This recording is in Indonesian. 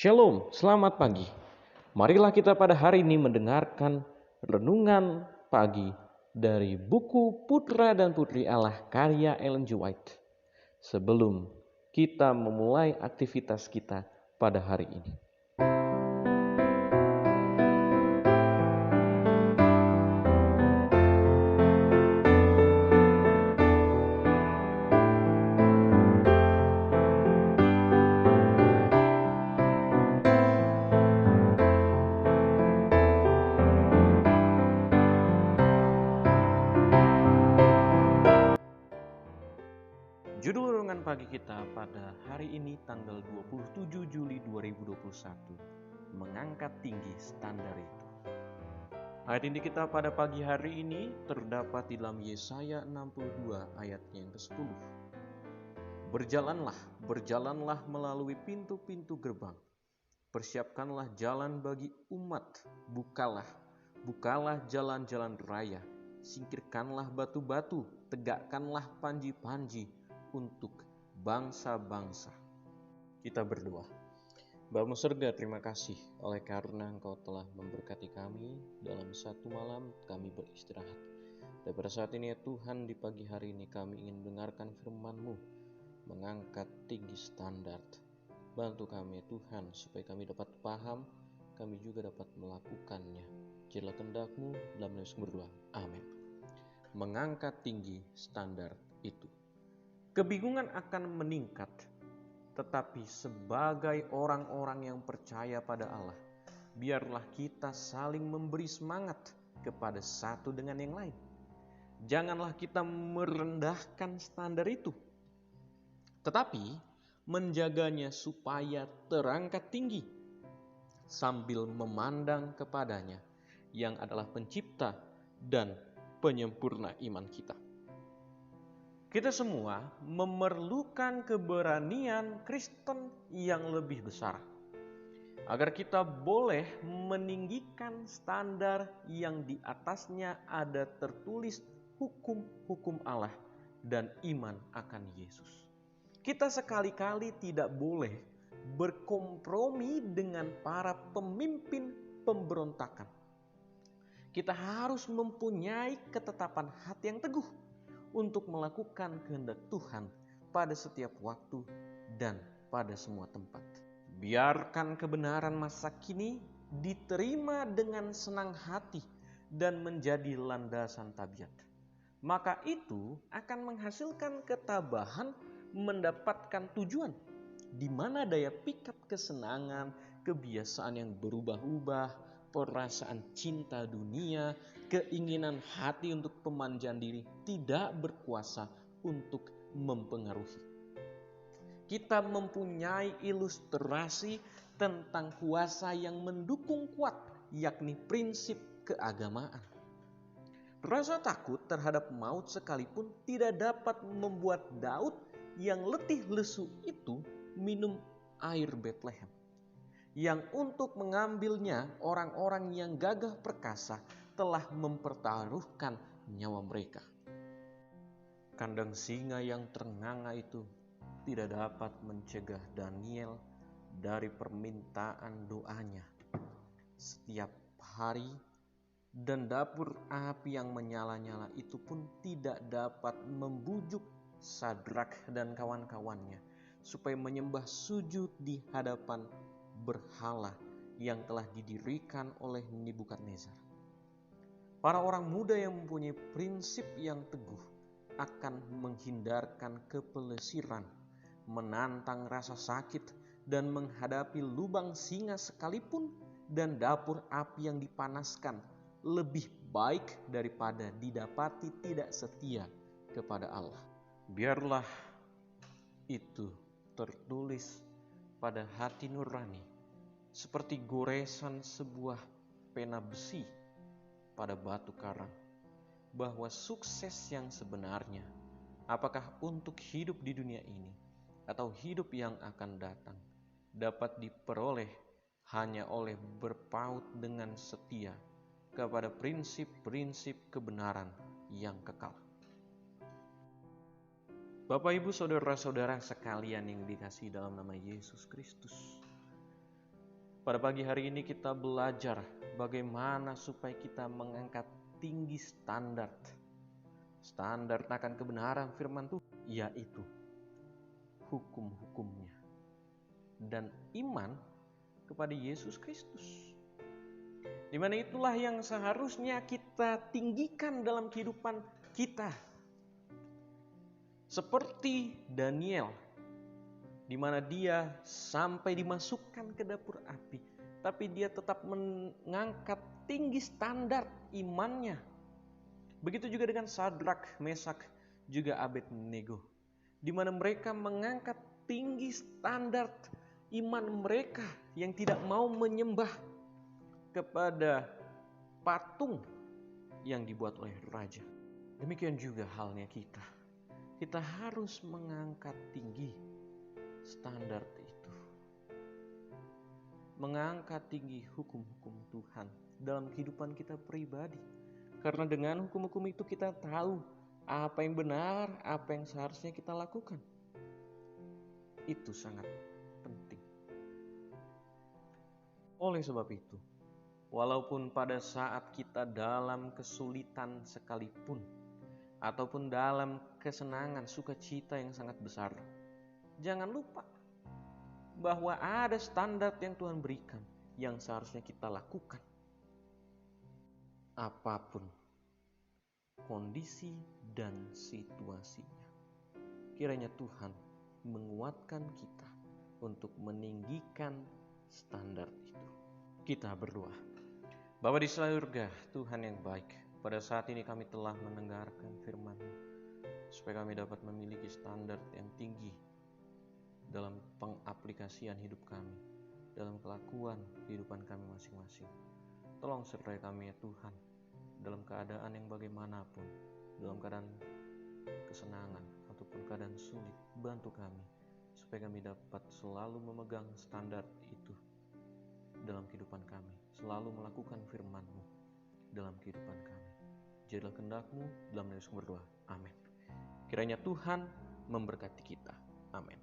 Shalom, selamat pagi. Marilah kita pada hari ini mendengarkan renungan pagi dari buku Putra dan Putri Allah karya Ellen G. White. Sebelum kita memulai aktivitas kita pada hari ini. Judul renungan pagi kita pada hari ini tanggal 27 Juli 2021, mengangkat tinggi standar itu. Ayat inti kita pada pagi hari ini terdapat di dalam Yesaya 62 ayatnya yang ke-10. Berjalanlah melalui pintu-pintu gerbang. Persiapkanlah jalan bagi umat, bukalah jalan-jalan raya. Singkirkanlah batu-batu, tegakkanlah panji-panji untuk bangsa-bangsa. Kita berdoa. Bapa surga, terima kasih oleh karena Engkau telah memberkati kami dalam satu malam kami beristirahat. Dan pada saat ini ya Tuhan, di pagi hari ini kami ingin mendengarkan firman-Mu, mengangkat tinggi standar. Bantu kami ya Tuhan, supaya kami dapat paham, kami juga dapat melakukannya. Jadilah kehendak-Mu dalam nama Yesus berdoa. Amin. Mengangkat tinggi standar itu. Kebingungan akan meningkat, tetapi sebagai orang-orang yang percaya pada Allah, biarlah kita saling memberi semangat kepada satu dengan yang lain. Janganlah kita merendahkan standar itu, tetapi menjaganya supaya terangkat tinggi, sambil memandang kepadanya yang adalah pencipta dan penyempurna iman kita. Kita semua memerlukan keberanian Kristen yang lebih besar, agar kita boleh meninggikan standar yang di atasnya ada tertulis hukum-hukum Allah dan iman akan Yesus. Kita sekali-kali tidak boleh berkompromi dengan para pemimpin pemberontakan. Kita harus mempunyai ketetapan hati yang teguh untuk melakukan kehendak Tuhan pada setiap waktu dan pada semua tempat. Biarkan kebenaran masa kini diterima dengan senang hati dan menjadi landasan tabiat. Maka itu akan menghasilkan ketabahan mendapatkan tujuan, di mana daya pikat kesenangan, kebiasaan yang berubah-ubah, perasaan cinta dunia, keinginan hati untuk pemanjaan diri tidak berkuasa untuk mempengaruhi. Kita mempunyai ilustrasi tentang kuasa yang mendukung kuat, yakni prinsip keagamaan. Rasa takut terhadap maut sekalipun tidak dapat membuat Daud yang letih lesu itu minum air Betlehem, yang untuk mengambilnya orang-orang yang gagah perkasa telah mempertaruhkan nyawa mereka. Kandang singa yang ternganga itu tidak dapat mencegah Daniel dari permintaan doanya setiap hari, dan dapur api yang menyala-nyala itu pun tidak dapat membujuk Sadrak dan kawan-kawannya supaya menyembah sujud di hadapan berhala yang telah didirikan oleh Nebukadnezar. Para orang muda yang mempunyai prinsip yang teguh akan menghindarkan kepelesiran, menantang rasa sakit, dan menghadapi lubang singa sekalipun dan dapur api yang dipanaskan lebih baik daripada didapati tidak setia kepada Allah. Biarlah itu tertulis pada hati nurani, seperti goresan sebuah pena besi pada batu karang, bahwa sukses yang sebenarnya, apakah untuk hidup di dunia ini atau hidup yang akan datang, dapat diperoleh hanya oleh berpaut dengan setia kepada prinsip-prinsip kebenaran yang kekal. Bapak, Ibu, saudara-saudara sekalian yang dikasihi dalam nama Yesus Kristus, Pada pagi hari ini kita belajar bagaimana supaya kita mengangkat tinggi standar akan kebenaran firman Tuhan, yaitu hukum-hukumnya dan iman kepada Yesus Kristus. Di mana itulah yang seharusnya kita tinggikan dalam kehidupan kita. Seperti Daniel, di mana dia sampai dimasukkan ke dapur api, tapi dia tetap mengangkat tinggi standar imannya. Begitu juga dengan Sadrak, Mesak, juga Abednego, di mana mereka mengangkat tinggi standar iman mereka yang tidak mau menyembah kepada patung yang dibuat oleh raja. Demikian juga halnya kita. Kita harus mengangkat tinggi standar itu. Mengangkat tinggi hukum-hukum Tuhan dalam kehidupan kita pribadi. Karena dengan hukum-hukum itu kita tahu apa yang benar, apa yang seharusnya kita lakukan. Itu sangat penting. Oleh sebab itu, walaupun pada saat kita dalam kesulitan sekalipun, ataupun dalam kesenangan, sukacita yang sangat besar, jangan lupa bahwa ada standar yang Tuhan berikan yang seharusnya kita lakukan. Apapun kondisi dan situasinya, kiranya Tuhan menguatkan kita untuk meninggikan standar itu. Kita berdoa. Bapa di surga, Tuhan yang baik, pada saat ini kami telah mendengarkan firman-Mu, supaya kami dapat memiliki standar yang tinggi dalam pengaplikasian hidup kami, dalam kelakuan kehidupan kami masing-masing. Tolong sertai kami ya Tuhan, dalam keadaan yang bagaimanapun, dalam keadaan kesenangan ataupun keadaan sulit, bantu kami, supaya kami dapat selalu memegang standar itu dalam kehidupan kami, selalu melakukan firman-Mu dalam kehidupan kami. Jadilah kehendak-Mu dalam Yesus berdoa. Amin. Kiranya Tuhan memberkati kita. Amin.